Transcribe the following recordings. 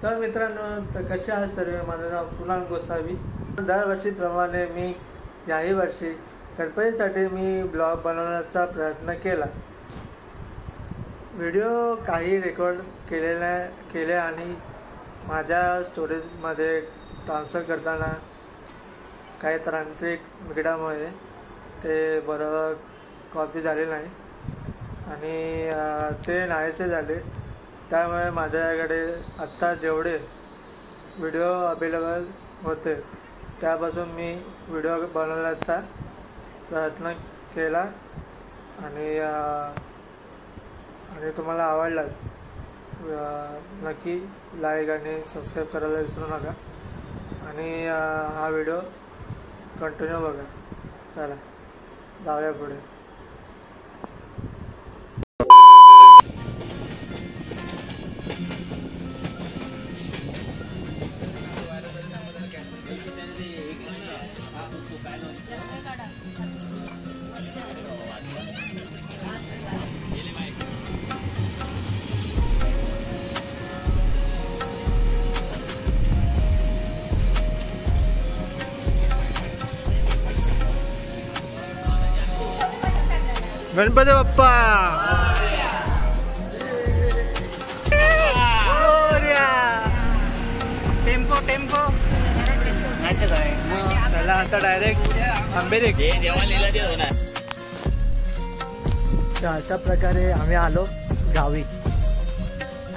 तर मित्रांनो, तर कसे आहात सर्व? माझं नाव कुणाल गोसावी. दरवर्षीप्रमाणे मी याही वर्षी गणपतीसाठी मी ब्लॉग बनवण्याचा प्रयत्न केला. व्हिडिओ काही रेकॉर्ड केले आणि माझ्या स्टोरेजमध्ये ट्रान्सफर करताना काही तांत्रिक बिघाडामुळे ते बरोबर कॉपी झाले नाही आणि ते नाहीसे झाले. त्यामुळे माझ्याकडे आत्ता जेवढे व्हिडिओ अवेलेबल होते त्यापासून मी व्हिडिओ बनवण्याचा प्रयत्न केला आणि तुम्हाला आवडलाच नक्की लाईक आणि सबस्क्राईब करायला विसरू नका आणि हा व्हिडिओ कंटिन्यू बघा. चला जाऊया पुढे. गणपती बाप्पा टेम्पो चला आता डायरेक्ट आंबेरे. अशा प्रकारे आम्ही आलो गावी.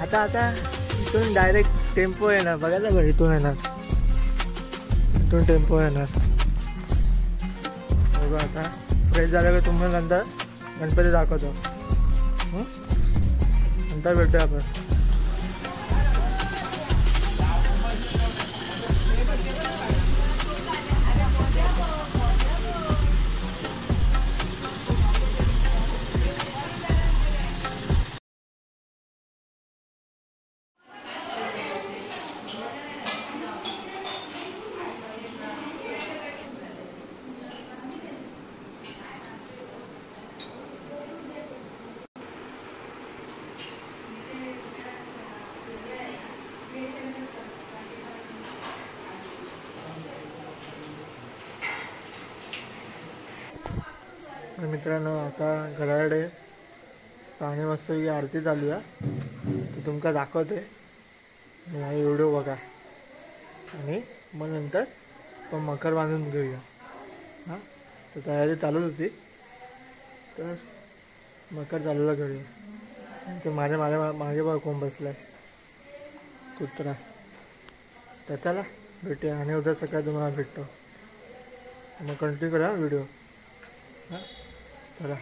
आता इथून डायरेक्ट टेम्पो येणार. बघायला बघ, इथून टेम्पो येणार. बघू आता फ्रेश झालं का तुम्हाला नंतर गणपती दाखवतो. नंतर भेटूया आपण. मित्रांनो, आता घराकडे चांगली मस्त ही आरती चालू आहे. ती तुमका दाखवते. हा व्हिडिओ बघा आणि मग नंतर आपण मकर बांधून घेऊया. हां, तर तयारी चालूच होती, तर मकर चालूला घेऊया. तर माझ्या मागे बघा कोण बसला आहे, कुत्रा. तर चला भेटूया आणि उद्या सकाळी तुम्हाला भेटतो. मग कंटिन्यू करा व्हिडिओ. हां चला.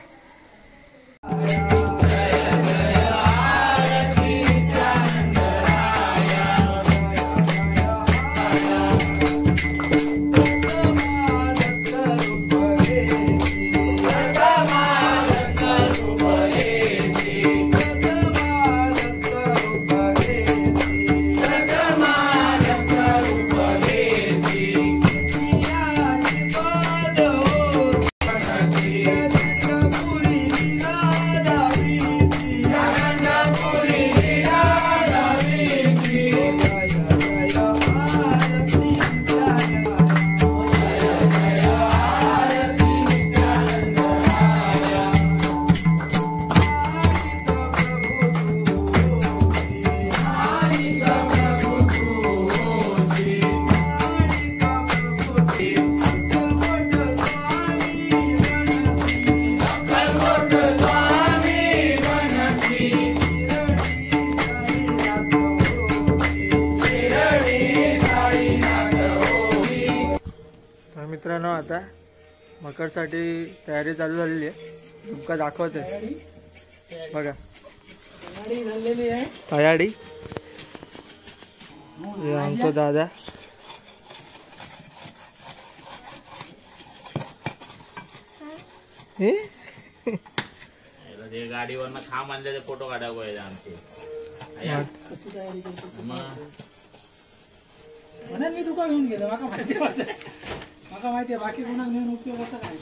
मित्रांनो, आता मकरसाठी तयारी चालू झालेली आहे. तुमका दाखवते बघा. तयारी आमचा दादा. गाडीवर खांब आणले फोटो काढायला पाहिजे आमचे. मी तुका घेऊन गेलो. माका माहिती आहे बाकी कोणाक नेऊन उपयोग होता काय.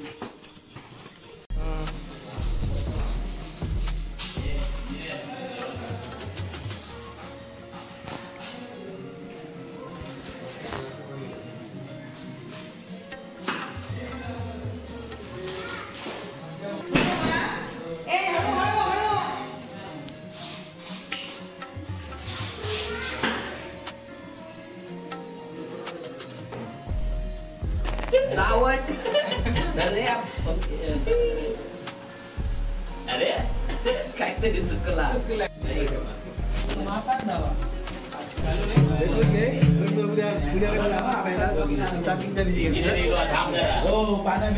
दावट अरे काहीतरी चुकला मापात धावा हो पाण्या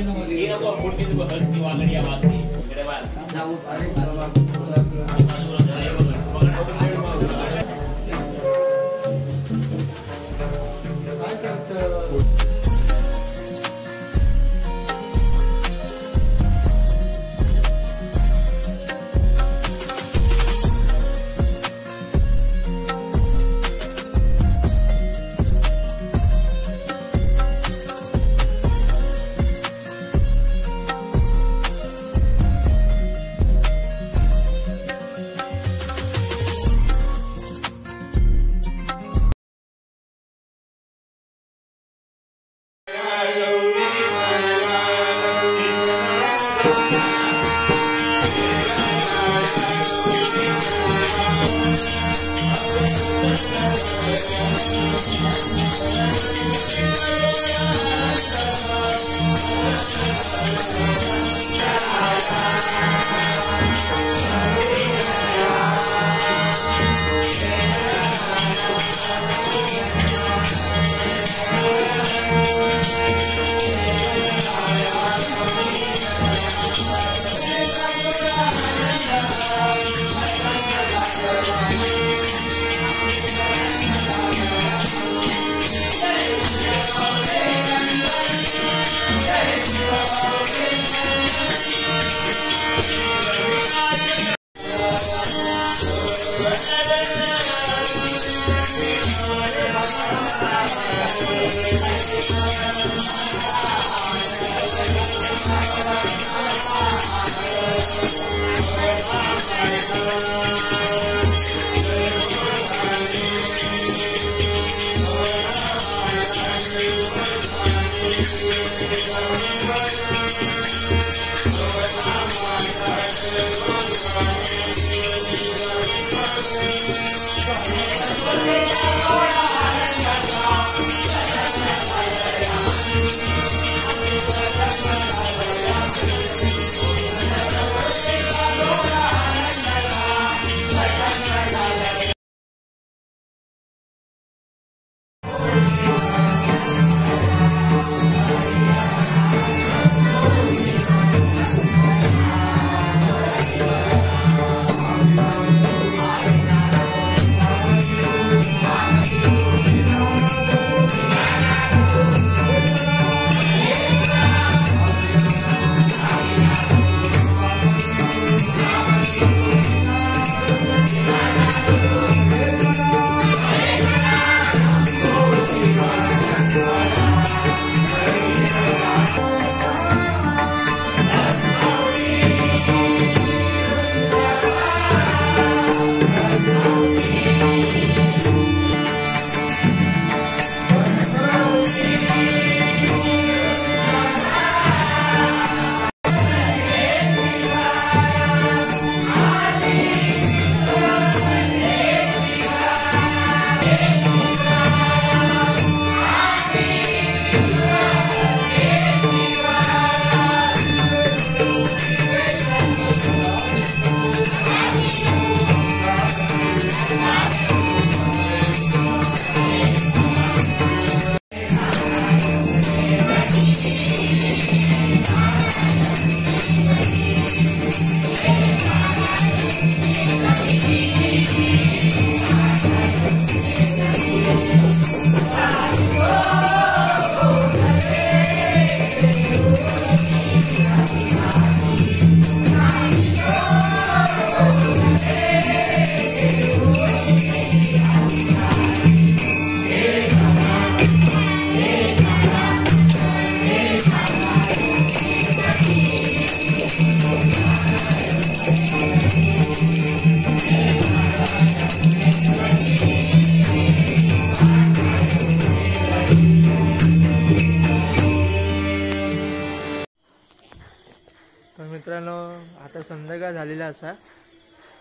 मित्रांनो आता संध्याकाळ झालेला असा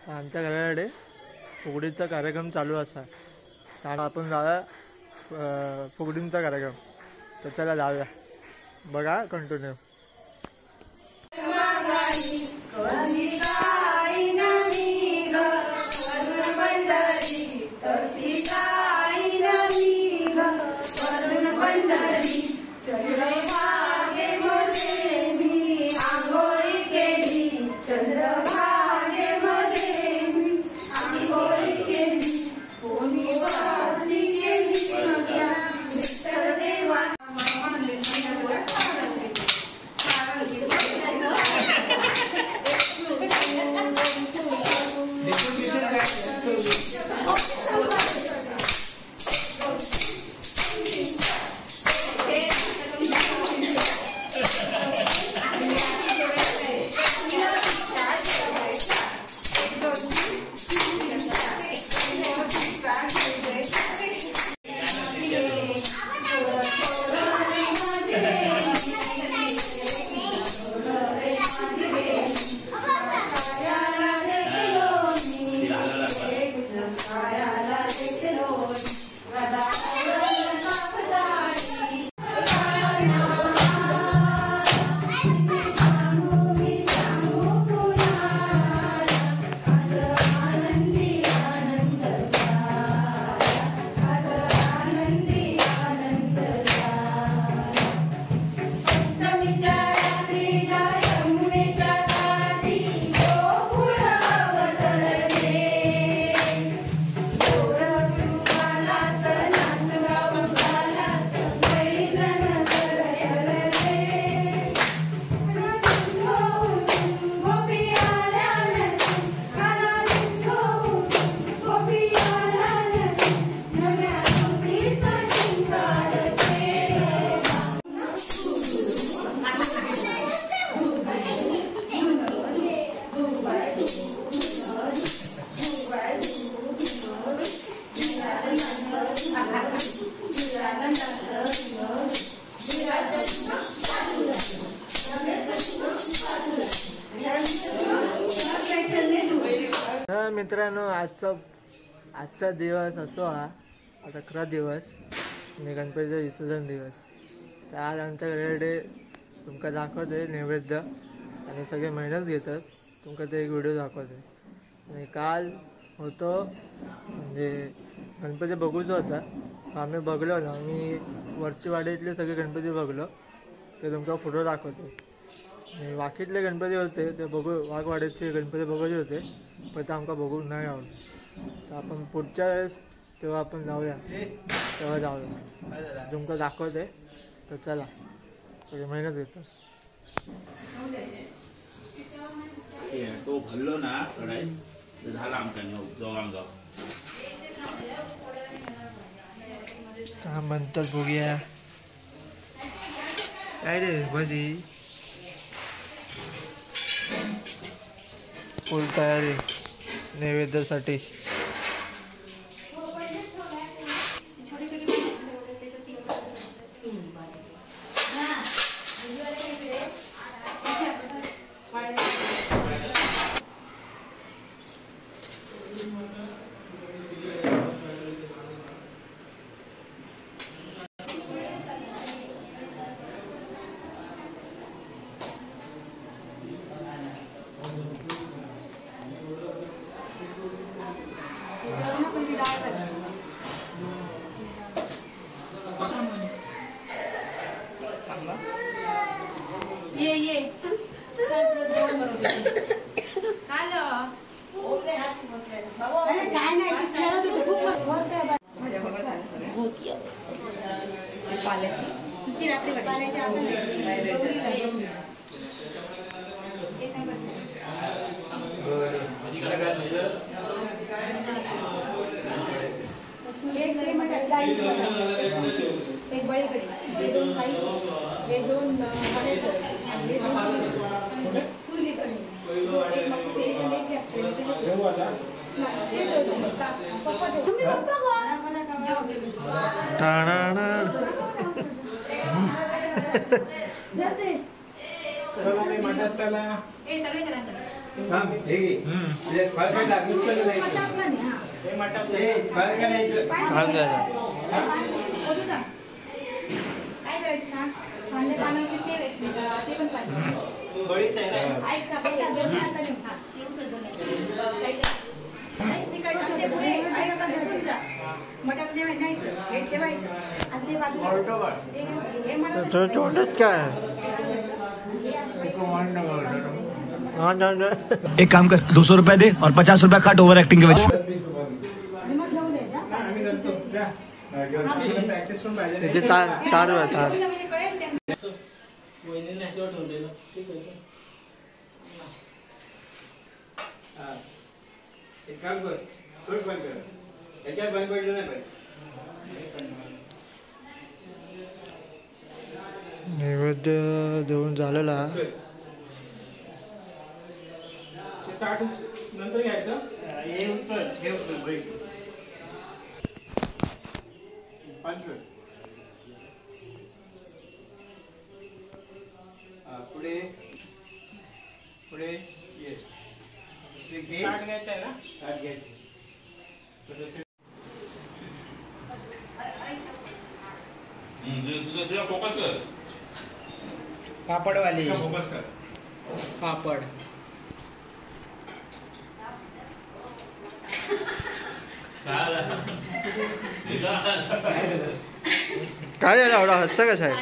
आमच्या घराकडे फुगडीचा कार्यक्रम चालू असा तर आपण जाऊया फुगडींचा कार्यक्रम तर चला जाऊया बघा कंटिन्यू. मित्रांनो, आजचा दिवस असो हा 11 दिवस आणि गणपतीचा विसर्जन दिवस. तर आज आमच्या घराकडे तुमका दाखवते नैवेद्य आणि सगळे मेहनत घेतात. तुमका ते एक व्हिडिओ दाखवते. आणि काल होतो म्हणजे गणपती बघूचो होता. आम्ही बघलो ना, आम्ही वरची वाडीतले सगळे गणपती बघलो ते तुमका फोटो दाखवते. आणि बाकीतले गणपती होते ते बघू, वाघवाडीचे गणपती बघायचे होते पण ते आमका बघू नाही आवडलं. तर आपण पुढच्या वेळेस तेव्हा आपण जाऊया, तेव्हा जाऊया तुमका दाखवते. तर चला, थोडी मेहनत घेतो. तो भरलो ना कढाई तर झाला आमचा जोगांग. काय म्हणतात बघूया. काय रे भजी फुल तयारी नैवेद्यासाठी. एक बळीकडे हे दोन काही हे दोन फुलीकडे एक मागचे एक कांदे पानावरती ते पण पाहिजे. बळीच आहे ना. ऐक ना, बघा, दोन आता घेऊ. हा, ते उचल दोन आहे. नाही, मी काय सांगते पुढे, ऐका का, धरून जा. मटात न्यायचं, हे ठेवायचं. आणि ते बाजूला हे म्हणत छोटच काय हाँ जान एक काम कर 200 रुपया दे और 50 रुपया काट ओवर एक्टिंग के वजह त्याचे तार तार वहिनीने ह्याच्यावर ठेवलेलं ठीक आहे. एक काम कर थोडं बंद कर याच्यात बंद पडलं नाही पाहिजे. नैवेद्य देऊन झालेला. ताट नंतर घ्यायचं हे उचल हे उचल बैठ पंच पुढे पुढे ये घे ताट घ्यायचं आहे ना ताट घ्यायचं. तुझा फोकस कर. पापडवाली फोकस कर. पापड काय झालं एवढा हसतं कसं आहे.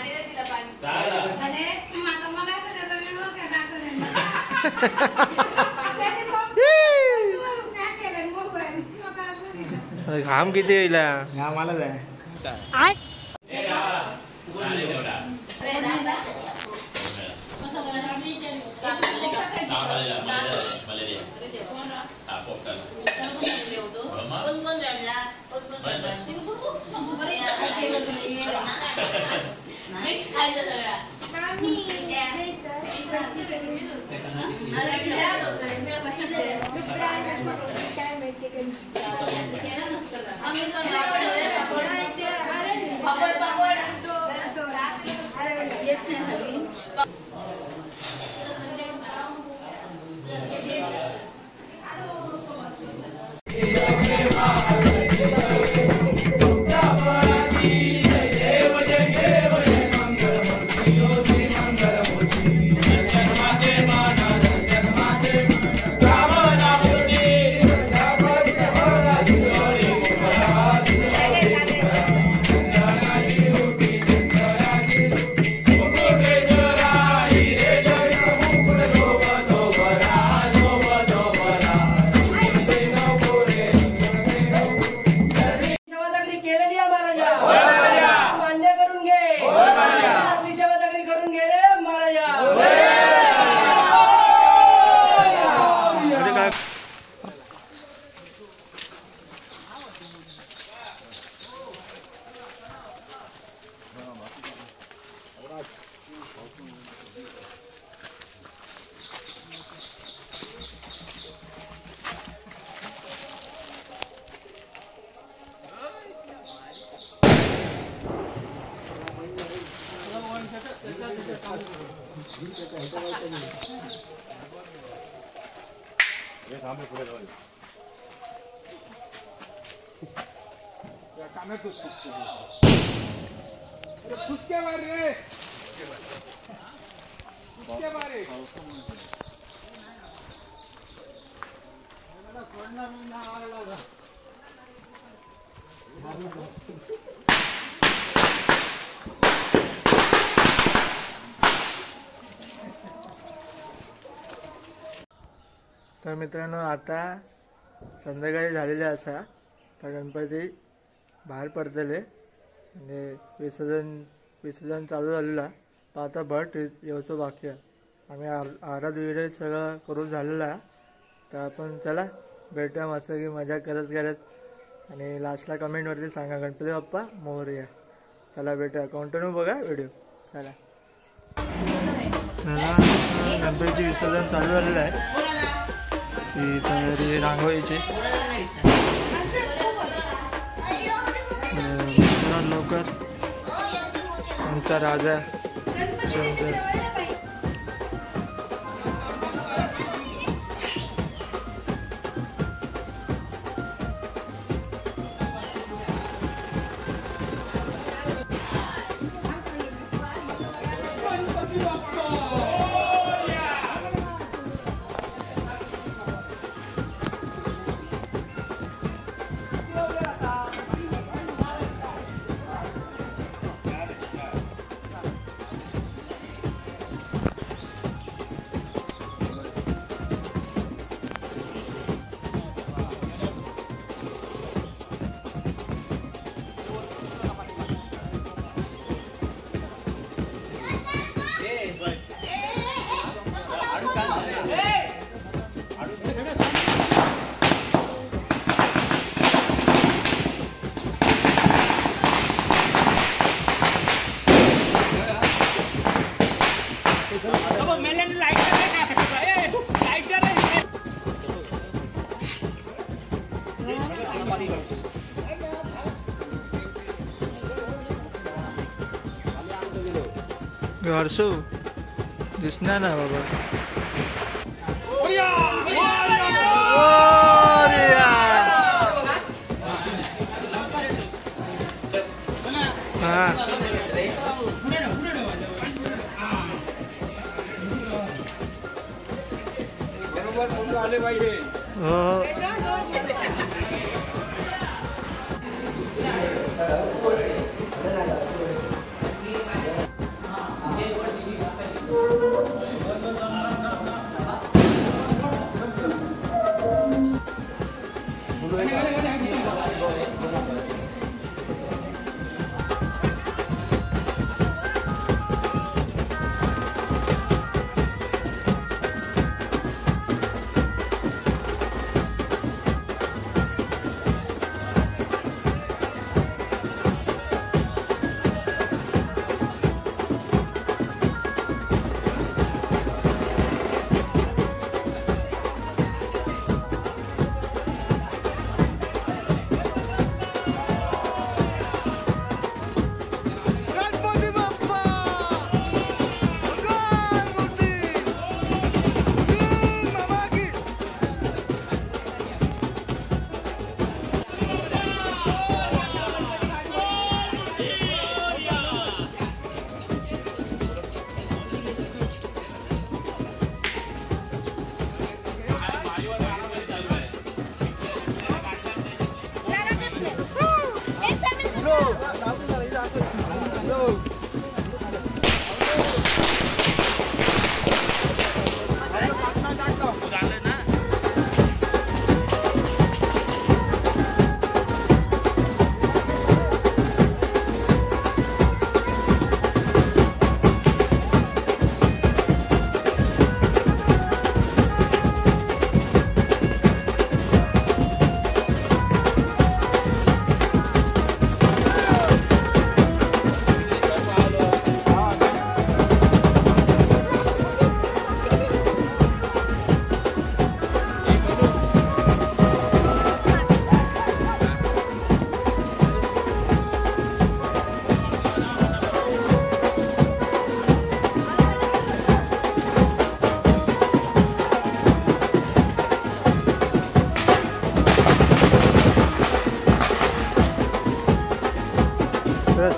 अरे घाम किती येईल मला जाय तर मित्रांनो आता संध्याकाळी झालेले असा तर गणपती बाहेर पडतले आणि विसर्जन चालू झालेला. पण आता भट येवचो बाकी आहे. आम्ही आराध विराध सगळं करून झालेला आहे. तर आपण चला भेटूया मस्त की मजा करत करत आणि लास्टला कमेंटवरती सांगा गणपती बाप्पा मोरया. चला भेटूया कंटिन्यू बघा व्हिडिओ. चला चला गणपतीचे विसर्जन चालू झालेलं आहे. ती तयारी रांगोळीची लवकर आमचा राजा हर्षू दिसणार ना बाबा. हा बरोबर फोटो आले पाहिजे. हो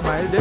स्माइल दे.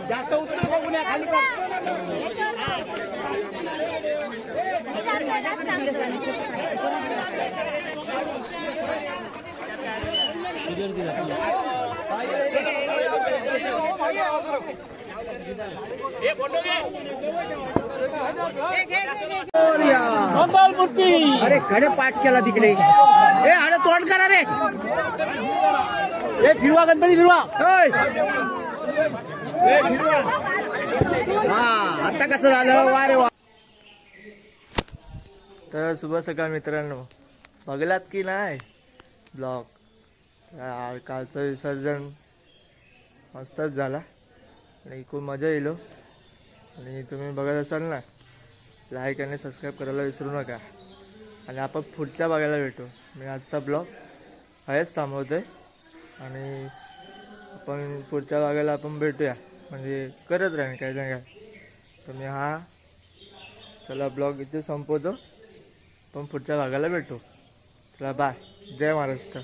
जास्त उतरू बघू नये खाली अरे खडे पाठ केला तिकडे ए अरे तोंड करा रे फिरवा गणपती फिरवा हा आता कसं झालं वा रे वा. तर शुभ सकाळ मित्रांनो, बघलात की नाही ब्लॉग? कालचं विसर्जन मस्तच झाला आणि खूप मजा येईल. आणि तुम्ही बघत असाल ना, लाईक आणि सबस्क्राईब करायला विसरू नका. आणि आपण पुढच्या बघायला भेटू. मी आजचा ब्लॉग हेच थांबवतोय आणि आपण पुढच्या भागाला आपण भेटूया, म्हणजे करत राहीन काय ना काय. तर मी चला ब्लॉग इथे संपवतो. पण पुढच्या भागाला भेटू. चला बाय. जय महाराष्ट्र.